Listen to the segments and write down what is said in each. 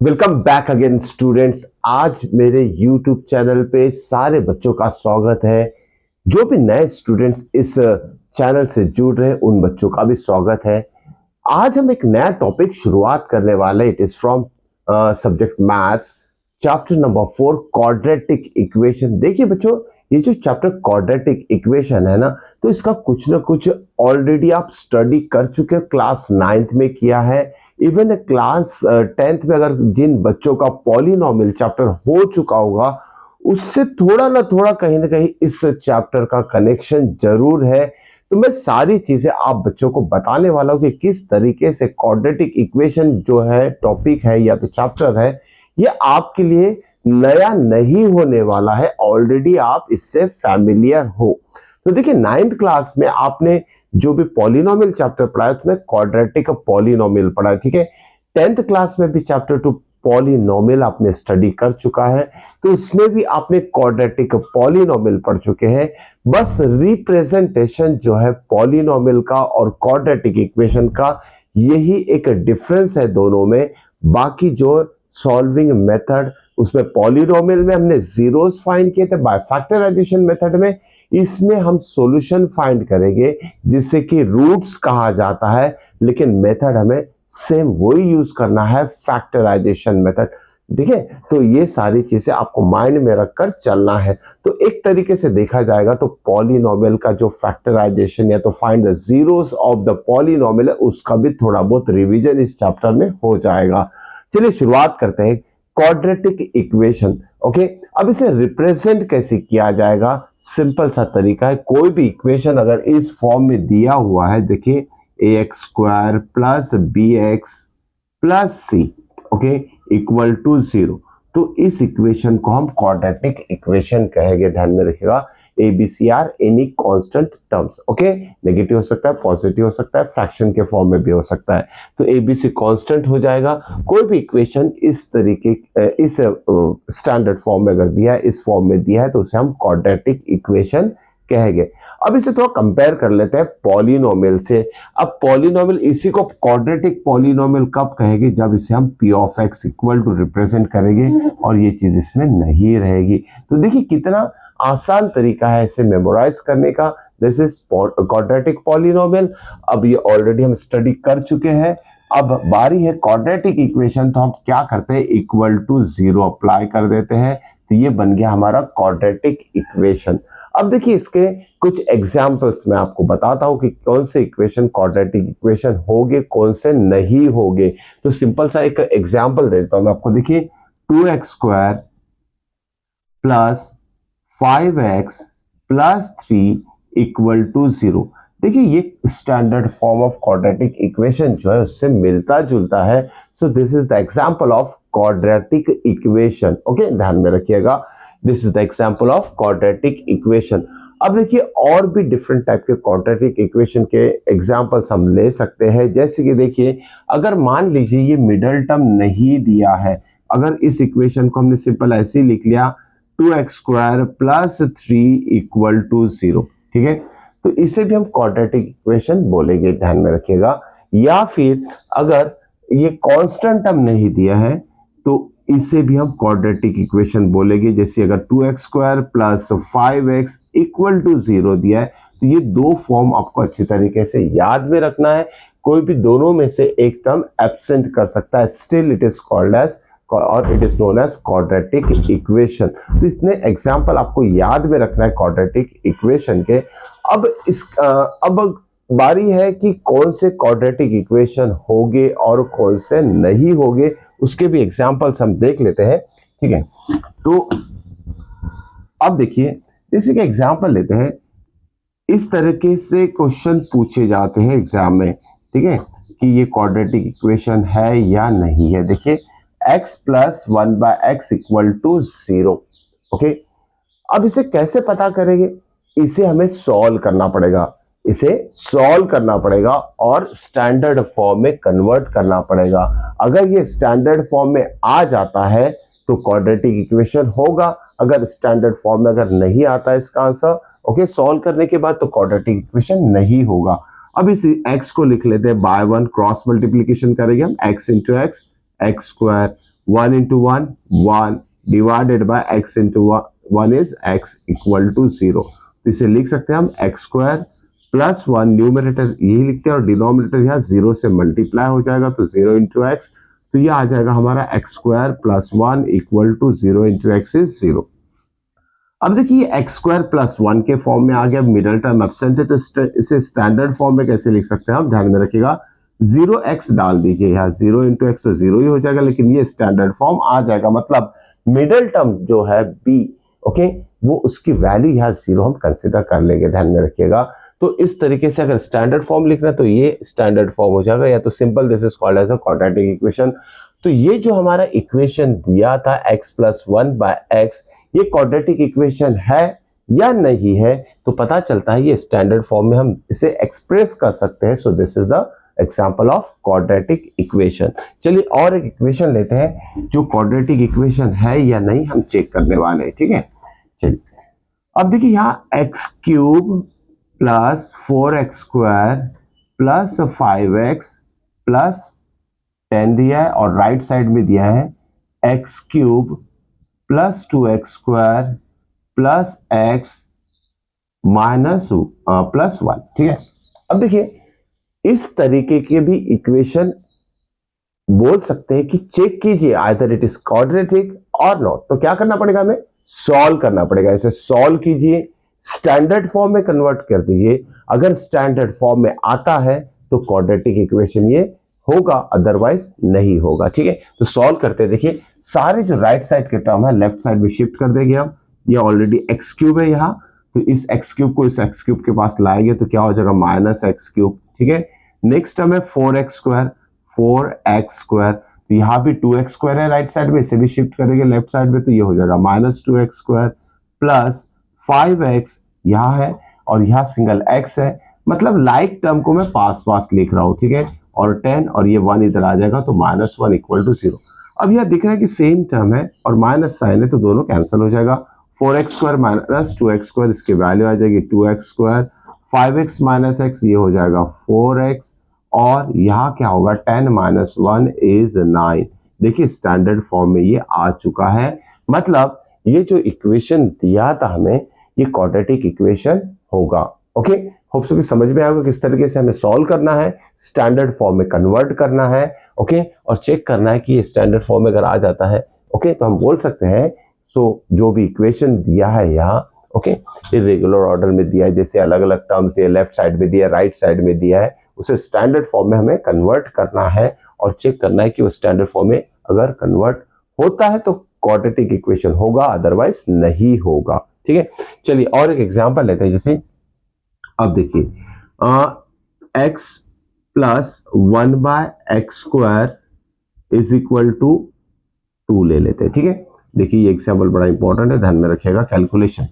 Welcome back again students. आज मेरे YouTube channel पे सारे बच्चों का स्वागत है। जो भी नए स्टूडेंट्स इस चैनल से जुड़ रहे हैं उन बच्चों का भी स्वागत है। आज हम एक नया टॉपिक शुरुआत करने वाले। It is from subject maths, chapter number 4 quadratic equation. देखिए बच्चों, ये जो चैप्टर क्वाड्रेटिक इक्वेशन है ना, तो इसका कुछ ना कुछ ऑलरेडी आप स्टडी कर चुके हो, क्लास 9th में किया है। इवन क्लास 10th में अगर जिन बच्चों का पॉलिनोमियल चैप्टर हो चुका होगा, उससे थोड़ा ना कहीं इस चैप्टर का कनेक्शन जरूर है। तो मैं सारी चीजें आप बच्चों को बताने वाला हूं कि किस तरीके से क्वाड्रेटिक इक्वेशन जो है टॉपिक है या तो चैप्टर है, ये आपके लिए नया नहीं होने वाला है। ऑलरेडी आप इससे फैमिलियर हो। तो देखिए 9th क्लास में आपने जो भी पॉलिनोमियल चैप्टर पढ़ा है उसमें क्वाड्रेटिक पॉलिनोमियल पढ़ा है, ठीक है। 10th क्लास में भी चैप्टर 2 पॉलिनोमियल आपने स्टडी कर चुका है, तो इसमें भी आपने क्वाड्रेटिक पॉलिनोमियल पढ़ चुके हैं। बस रिप्रेजेंटेशन जो है पॉलिनोमियल का और क्वाड्रेटिक इक्वेशन का, यही एक डिफरेंस है दोनों में। बाकी जो सॉल्विंग मेथड, उसमें पॉलिनोमियल में हमने जीरोस फाइंड किए थे बाय फैक्टराइजेशन मेथड में, इसमें हम सॉल्यूशन फाइंड करेंगे जिससे कि रूट्स कहा जाता है, लेकिन मेथड हमें सेम वही यूज करना है, फैक्टराइजेशन मेथड। ठीक है, तो ये सारी चीजें आपको माइंड में रखकर चलना है। तो एक तरीके से देखा जाएगा तो पॉलिनोमियल का जो फैक्टराइजेशन या तो find the zeros of the polynomial है, उसका भी थोड़ा बहुत रिवीजन इस चैप्टर में हो जाएगा। चलिए शुरुआत करते हैं। Quadratic equation, okay. अब इसे रिप्रेजेंट कैसे किया जाएगा? सिंपल सा तरीका है। कोई भी इक्वेशन अगर इस फॉर्म में दिया हुआ है, देखिए ax² plus bx plus c, okay, equal to 0, तो इस इक्वेशन को हम क्वाड्रेटिक इक्वेशन कहेंगे। ध्यान में रखिएगा, A B C are any constant terms, okay. Negative हो सकता है, पॉजिटिव हो सकता है, फ्रैक्शन के फॉर्म में भी हो सकता है। तो ए बी सी कांस्टेंट हो जाएगा। कोई भी इक्वेशन इस तरीके इस स्टैंडर्ड फॉर्म में अगर दिया है, इस फॉर्म में दिया है, तो उसे हम क्वाड्रेटिक इक्वेशन कहेंगे। अब इसे थोड़ा कंपेयर कर लेते हैं पॉलिनोमियल से। अब पॉलिनोमियल, इसी को क्वाड्रेटिक पॉलिनोमियल कब कहेंगे? जब इसे हम p of x equal to represent करेंगे और ये चीज इसमें नहीं रहेगी। तो देखिए कितना आसान तरीका है इसे मेमोराइज करने का। This is quadratic polynomial. अब ये ऑलरेडी हम स्टडी कर चुके हैं। अब बारी है क्वाड्रेटिक इक्वेशन, तो हम क्या करते हैं, इक्वल टू 0 अप्लाई कर देते हैं, तो ये बन गया हमारा क्वाड्रेटिक इक्वेशन। अब देखिए इसके कुछ एग्जाम्पल्स मैं आपको बताता हूं कि कौन से इक्वेशन क्वाड्रेटिक इक्वेशन होंगे, कौन से नहीं होंगे। तो सिंपल सा एक एग्जाम्पल देता हूं मैं आपको। देखिए 2x² plus 5x plus 3 equal to 0। देखिए ये standard form of quadratic equation जो है उससे मिलता जुलता है। So this is the example of quadratic equation, okay, ध्यान में रखिएगा। This is the example of quadratic equation. अब देखिए और भी डिफरेंट टाइप के क्वाड्रेटिक इक्वेशन के एग्जांपल्स हम ले सकते हैं। जैसे कि देखिए, अगर मान लीजिए ये मिडल टर्म नहीं दिया है, अगर इस इक्वेशन को हमने सिंपल ऐसे ही लिख लिया 2x² प्लस 3 इक्वल टू 0, ठीक है, तो इसे भी हम क्वाड्रेटिक इक्वेशन बोलेंगे, ध्यान में रखिएगा। या फिर अगर ये कांस्टेंट टर्म नहीं दिया है तो इसे भी हम क्वाड्रेटिक इक्वेशन बोलेंगे। जैसे अगर 2x² plus 5x equal to 0 दिया है, तो ये दो फॉर्म आपको अच्छी तरीके से याद में रखना है। कोई भी दोनों में से एक टर्म एब्सेंट कर सकता है, still it is called as और it is known as quadratic equation. तो इतने एग्जाम्पल आपको याद में रखना है क्वाड्रेटिक इक्वेशन के। अब बारी है कि कौन से क्वाड्रेटिक इक्वेशन होंगे और कौन से नहीं होंगे, उसके भी एग्जाम्पल्स हम देख लेते हैं, ठीक है। तो अब देखिए इसी का एग्जाम्पल लेते हैं। इस तरीके से क्वेश्चन पूछे जाते हैं एग्जाम में, ठीक है, कि ये क्वाड्रेटिक इक्वेशन है या नहीं है। देखिए x plus 1/x equal to 0, okay. अब इसे कैसे पता करेंगे? इसे हमें सॉल्व करना पड़ेगा, इसे सॉल्व करना पड़ेगा और स्टैंडर्ड फॉर्म में कन्वर्ट करना पड़ेगा। अगर ये स्टैंडर्ड फॉर्म में आ जाता है तो क्वाड्रेटिक इक्वेशन होगा। अगर स्टैंडर्ड फॉर्म में अगर नहीं आता इसका आंसर, ओके, सॉल्व करने के बाद, तो क्वाड्रेटिक इक्वेशन नहीं होगा। अब इस x को लिख लेते हैं बाय 1, क्रॉस मल्टीप्लीकेशन करेंगे हम, x into x, x² 1 into 1 1 divided by x into 1 is x equal to 0। तो इसे लिख सकते हैं हम x स्क्वायर प्लस 1, न्यूमरेटर यही लिखते हैं और डिनोमिनेटर यहाँ 0 से मल्टीप्लाई हो जाएगा तो 0 इंटू एक्स, तो ये आ जाएगा हमारा x square plus 1 equal to 0 into x is 0। अब देखिए एक्स स्क्वायर प्लस 1 के फॉर्म में आ गया, मिडल टर्म एब्सेंट है तो इसे स्टैंडर्ड फॉर्म में कैसे लिख सकते हैं हम, ध्यान में रखिएगा 0x डाल दीजिए, यहाँ 0 इंटू एक्स तो 0 ही हो जाएगा, लेकिन ये स्टैंडर्ड फॉर्म आ जाएगा, मतलब मिडल टर्म जो है b, ओके, वो उसकी वैल्यू यहाँ 0 हम कंसिडर कर लेंगे, ध्यान में रखिएगा। तो इस तरीके से अगर स्टैंडर्ड फॉर्म लिखना है तो ये स्टैंडर्ड फॉर्म हो जाएगा, या तो simple this is called as a quadratic equation. तो ये जो हमारा इक्वेशन दिया था x प्लस 1 बाय एक्स, ये क्वाड्रेटिक इक्वेशन है या नहीं है, तो पता चलता है ये स्टैंडर्ड फॉर्म में हम इसे एक्सप्रेस कर सकते हैं। So this is the example of quadratic equation. चलिए और एक इक्वेशन लेते हैं जो क्वाड्रेटिक इक्वेशन है या नहीं हम चेक करने वाले हैं, ठीक है। चलिए अब देखिए यहाँ x cube plus 4x square plus 5x plus 10 दिया है, और राइट साइड में दिया है x cube plus 2x square plus x minus plus 1, ठीक है। अब देखिए इस तरीके के भी इक्वेशन बोल सकते हैं कि चेक कीजिए आइदर इट इज क्वाड्रेटिक और नॉट, तो क्या करना पड़ेगा, हमें सॉल्व करना पड़ेगा। इसे सॉल्व कीजिए, स्टैंडर्ड फॉर्म में कन्वर्ट कर दीजिए, अगर स्टैंडर्ड फॉर्म में आता है तो क्वाड्रेटिक इक्वेशन ये होगा, अदरवाइज नहीं होगा, ठीक है। तो सॉल्व करते हैं, देखिए सारे जो राइट साइड के टर्म है लेफ्ट साइड में शिफ्ट कर देंगे हम, ये ऑलरेडी एक्स क्यूब है यहाँ, तो इस एक्स क्यूब को इस एक्स क्यूब के पास लाएंगे तो क्या हो जाएगा, माइनस एक्स क्यूब, ठीक है। नेक्स्ट टर्म है 4x स्क्वायर, 4x स्क्वायर, तो यहाँ भी 2x स्क्वायर है राइट साइड में, इसे भी शिफ्ट करेंगे लेफ्ट साइड में, तो ये हो जाएगा minus 2x square plus 5x यहाँ है और यहाँ सिंगल x है, मतलब लाइक टर्म को मैं पास पास लिख रहा हूँ, ठीक है, और 10 और ये 1 इधर आ जाएगा तो माइनस 1 इक्वल टू 0। अब यह दिख रहा है कि सेम टर्म है और माइनस साइन है तो दोनों कैंसिल हो जाएगा, 4x square minus 2x square, इसकी वैल्यू आ जाएगी 2x square, 5x minus x ये हो जाएगा 4x, और यहाँ क्या होगा 10 माइनस 1 इज 9। देखिए स्टैंडर्ड फॉर्म में ये आ चुका है, मतलब ये जो इक्वेशन दिया था हमें ये क्वाड्रेटिक इक्वेशन होगा। ओके, होप सो कि समझ में आएगा किस तरीके से हमें सॉल्व करना है, स्टैंडर्ड फॉर्म में कन्वर्ट करना है, ओके, और चेक करना है कि ये स्टैंडर्ड फॉर्म में अगर आ जाता है, ओके, तो हम बोल सकते हैं सो जो भी इक्वेशन दिया है यहाँ, ओके, इरेगुलर ऑर्डर में दिया है, जैसे अलग अलग टर्म्स दिए, लेफ्ट साइड में दिया, राइट साइड में दिया है, उसे स्टैंडर्ड फॉर्म में हमें कन्वर्ट करना है और चेक करना है कि वो स्टैंडर्ड फॉर्म में अगर कन्वर्ट होता है तो क्वाड्रेटिक इक्वेशन होगा, अदरवाइज नहीं होगा, ठीक है। चलिए और एक एग्जांपल लेते हैं, जैसे अब देखिए x plus 1 by x square is equal to 2 ले लेते हैं, ठीक है। देखिए ये एग्जांपल बड़ा इंपॉर्टेंट है, ध्यान में रखिएगा कैलकुलेशन।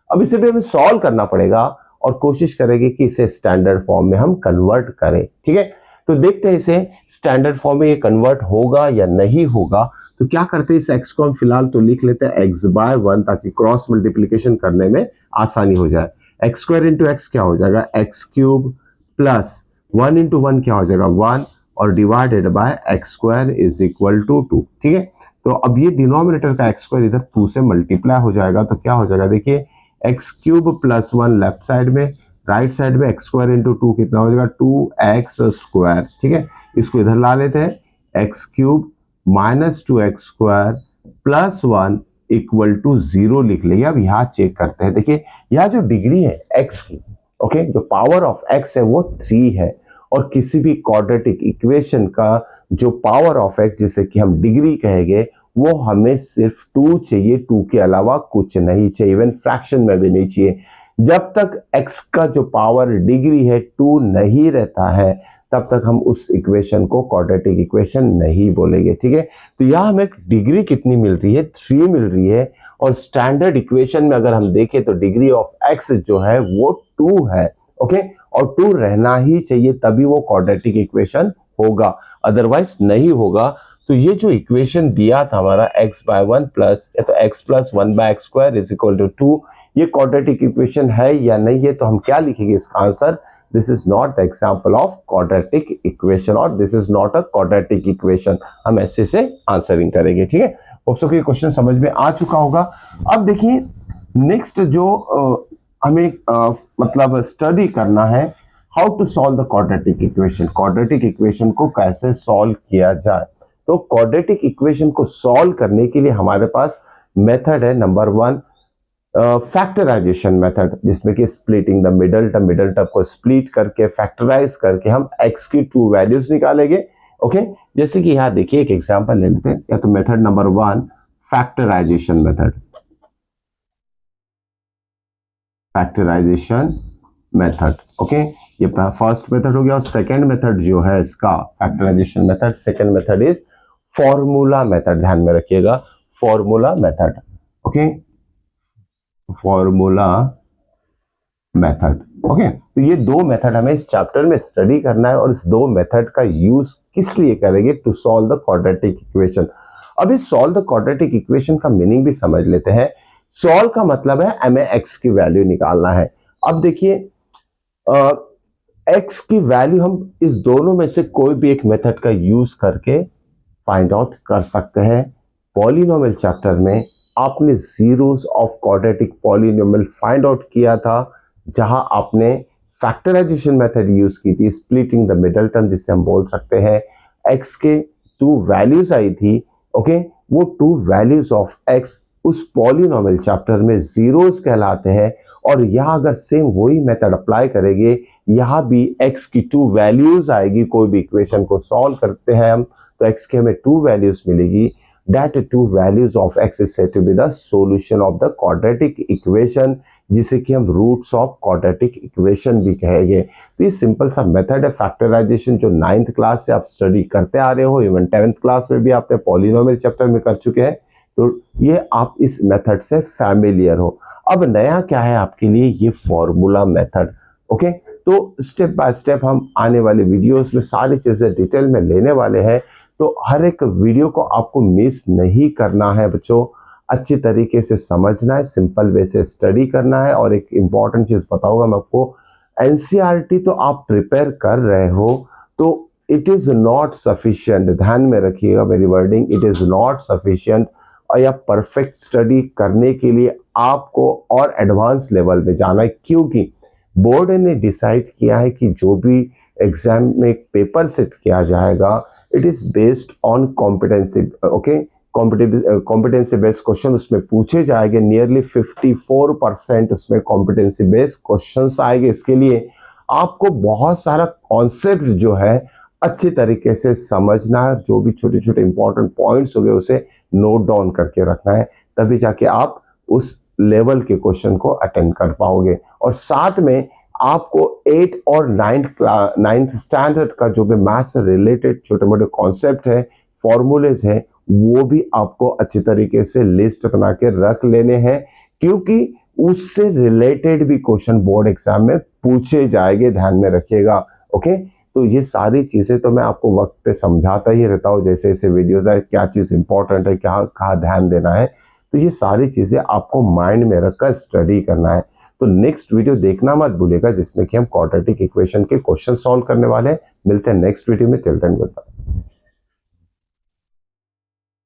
अब इसे भी हमें सॉल्व करना पड़ेगा और कोशिश करेंगे कि इसे स्टैंडर्ड फॉर्म में हम कन्वर्ट करें, ठीक है। तो देखते हैं इसे स्टैंडर्ड फॉर्म में ये कन्वर्ट होगा या नहीं होगा। तो क्या करते हैं, इस x को हम फिलहाल तो लिख लेते हैं x बाय 1 ताकि क्रॉस मल्टीप्लीकेशन करने में आसानी हो जाए। एक्स स्क्वायर इंटू एक्स क्या हो जाएगा, एक्स क्यूब प्लस 1 इंटू 1 क्या हो जाएगा 1, और divided by x square is equal to 2, ठीक है। तो अब ये डिनोमिनेटर का एक्स स्क्वायर इधर 2 से मल्टीप्लाई हो जाएगा, तो क्या हो जाएगा, देखिए x cube plus 1 left side में, राइट साइड में एक्स स्क्वायर इंटू 2 कितना हो जाएगा 2x स्क्वायर, ठीक है। इसको इधर ला लेते हैं, x cube minus 2x square plus 1 equal to 0 लिख लिया। अब यहाँ चेक करते हैं, देखिए यहाँ जो डिग्री है x की, ओके, जो पावर ऑफ x है वो 3 है, और किसी भी क्वाड्रेटिक इक्वेशन का जो पावर ऑफ x जिसे कि हम डिग्री कहेंगे वो हमें सिर्फ 2 चाहिए, 2 के अलावा कुछ नहीं चाहिए, इवन फ्रैक्शन में भी नहीं चाहिए। जब तक x का जो पावर डिग्री है 2 नहीं रहता है तब तक हम उस इक्वेशन को क्वाड्रेटिक इक्वेशन नहीं बोलेंगे, ठीक है। तो यहाँ हमें डिग्री कितनी मिल रही है, 3 मिल रही है, और स्टैंडर्ड इक्वेशन में अगर हम देखें तो डिग्री ऑफ x जो है वो 2 है, ओके, और 2 रहना ही चाहिए तभी वो क्वाड्रेटिक इक्वेशन होगा, अदरवाइज नहीं होगा। तो ये जो इक्वेशन दिया था हमारा x बाय 1 प्लस या तो x plus 1 by x square is equal to 2, ये क्वाड्रेटिक इक्वेशन है या नहीं है, तो हम क्या लिखेंगे इसका answer, this is not the example of quadratic equation और this is not a quadratic equation. हम ऐसे से आंसरिंग करेंगे, ठीक है। होप सो कि क्वेश्चन समझ में आ चुका होगा। अब देखिए नेक्स्ट जो हमें मतलब स्टडी करना है, how to solve the quadratic equation. Quadratic equation को कैसे सॉल्व किया जाए। तो क्वाड्रेटिक इक्वेशन को सॉल्व करने के लिए हमारे पास मेथड है नंबर 1 फैक्टराइजेशन मेथड, जिसमें कि स्प्लिटिंग द मिडल टर्म को स्प्लिट करके फैक्टराइज करके हम x की 2 वैल्यूज निकालेंगे। ओके, जैसे कि यहाँ देखिए एक एग्जांपल ले लेते हैं। या तो method number 1 factorisation method, factorisation method, okay, ये फर्स्ट मेथड हो गया। और सेकंड मेथड जो है इसका factorisation method, second method is formula method. ध्यान में रखिएगा, formula method, okay, formula method, okay. तो ये दो मेथड हमें इस चैप्टर में स्टडी करना है और इस दो मेथड का यूज किस लिए करेंगे, to solve the quadratic equation. अभी सॉल्व द क्वाड्रेटिक इक्वेशन का मीनिंग भी समझ लेते हैं। सॉल्व का मतलब है हमें x की वैल्यू निकालना है। अब देखिए x की वैल्यू हम इस दोनों में से कोई भी एक मेथड का यूज करके फाइंड आउट कर सकते हैं। पॉलिनोमियल चैप्टर में आपने zeros of quadratic polynomial find out किया था, जहां आपने फैक्टराइजेशन मेथड यूज की थी, स्प्लिटिंग द मिडल टर्म जिसे हम बोल सकते हैं। x के 2 वैल्यूज आई थी, ओके, वो 2 वैल्यूज ऑफ x उस पॉलिनोमियल चैप्टर में जीरोस कहलाते हैं। और यहां अगर सेम वही मेथड अप्लाई करेंगे, यहां भी x की 2 वैल्यूज आएगी। कोई भी इक्वेशन को सॉल्व करते हैं हम तो x के हमें 2 वैल्यूज मिलेगी। that 2 values of x is said to be the solution of the quadratic equation, जिसे कि हम रूट्स ऑफ क्वाड्रेटिक इक्वेशन भी कहेंगे। तो ये सिंपल सा मेथड है फैक्टराइजेशन, जो 9th क्लास से आप स्टडी करते आ रहे हो, इवन 10th क्लास में भी आपने पॉलिनोमियल चैप्टर में कर चुके हैं, तो ये आप इस मेथड से फैमिलियर हो। अब नया क्या है आपके लिए, ये फॉर्मूला मेथड, ओके। तो स्टेप बाय स्टेप हम आने वाले वीडियोस में सारी चीजें डिटेल में लेने वाले हैं। तो हर एक वीडियो को आपको मिस नहीं करना है बच्चों, अच्छी तरीके से समझना है, सिंपल वे से स्टडी करना है। और एक इंपॉर्टेंट चीज बताऊंगा मैं आपको, एनसीईआरटी तो आप प्रिपेयर कर रहे हो तो इट इज नॉट सफिशिएंट। ध्यान में रखिएगा मेरी wording, it is not sufficient. और या परफेक्ट स्टडी करने के लिए आपको और एडवांस लेवल में जाना है, क्योंकि बोर्ड ने डिसाइड किया है कि जो भी एग्जाम में पेपर सेट किया जाएगा, it is based on competency, okay, competency based question उसमें पूछे जाएंगे। नियरली 54% उसमें कॉम्पिटेंसी बेस्ड क्वेश्चंस आएंगे। इसके लिए आपको बहुत सारा कॉन्सेप्ट जो है अच्छे तरीके से समझना है, जो भी छोटे छोटे इंपॉर्टेंट पॉइंट्स हो गए उसे नोट डाउन करके रखना है, तभी जाके आप उस लेवल के क्वेश्चन को अटेंड कर पाओगे। और साथ में आपको 8 और 9th स्टैंडर्ड का जो भी मैथ्स से रिलेटेड छोटे मोटे कॉन्सेप्ट है, फॉर्मूलेज है, वो भी आपको अच्छी तरीके से लिस्ट बना के रख लेने हैं, क्योंकि उससे रिलेटेड भी क्वेश्चन बोर्ड एग्जाम में पूछे जाएंगे। ध्यान में रखिएगा, ओके। तो ये सारी चीजें तो मैं आपको वक्त पे समझाता ही रहता हूँ, जैसे जैसे वीडियोज है, क्या चीज इंपॉर्टेंट है, क्या कहाँ ध्यान देना है। तो ये सारी चीजें आपको माइंड में रखकर स्टडी करना है। तो नेक्स्ट वीडियो देखना मत भूलिएगा, जिसमें कि हम क्वाड्रेटिक इक्वेशन के क्वेश्चन सॉल्व करने वाले हैं। मिलते हैं नेक्स्ट वीडियो में, टिल देन गुड बाय।